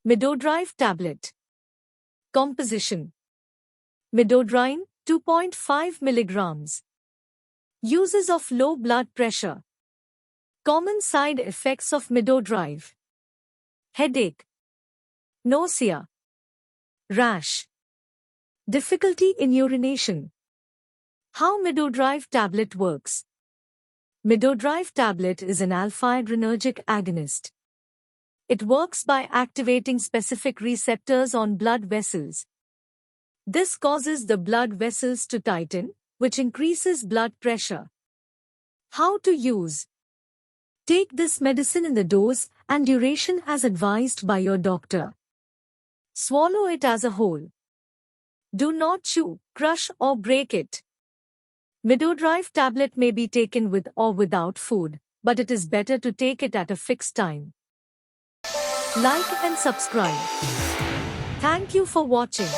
Midodrive Tablet. Composition: Midodrine, 2.5 mg. Uses of low blood pressure. Common side effects of Midodrive: headache, nausea, rash, difficulty in urination. How Midodrive Tablet works. Midodrive Tablet is an alpha-adrenergic agonist. It works by activating specific receptors on blood vessels. This causes the blood vessels to tighten, which increases blood pressure. How to use. Take this medicine in the dose and duration as advised by your doctor. Swallow it as a whole. Do not chew, crush or break it. Midodrive tablet may be taken with or without food, but it is better to take it at a fixed time. Like and subscribe. Thank you for watching.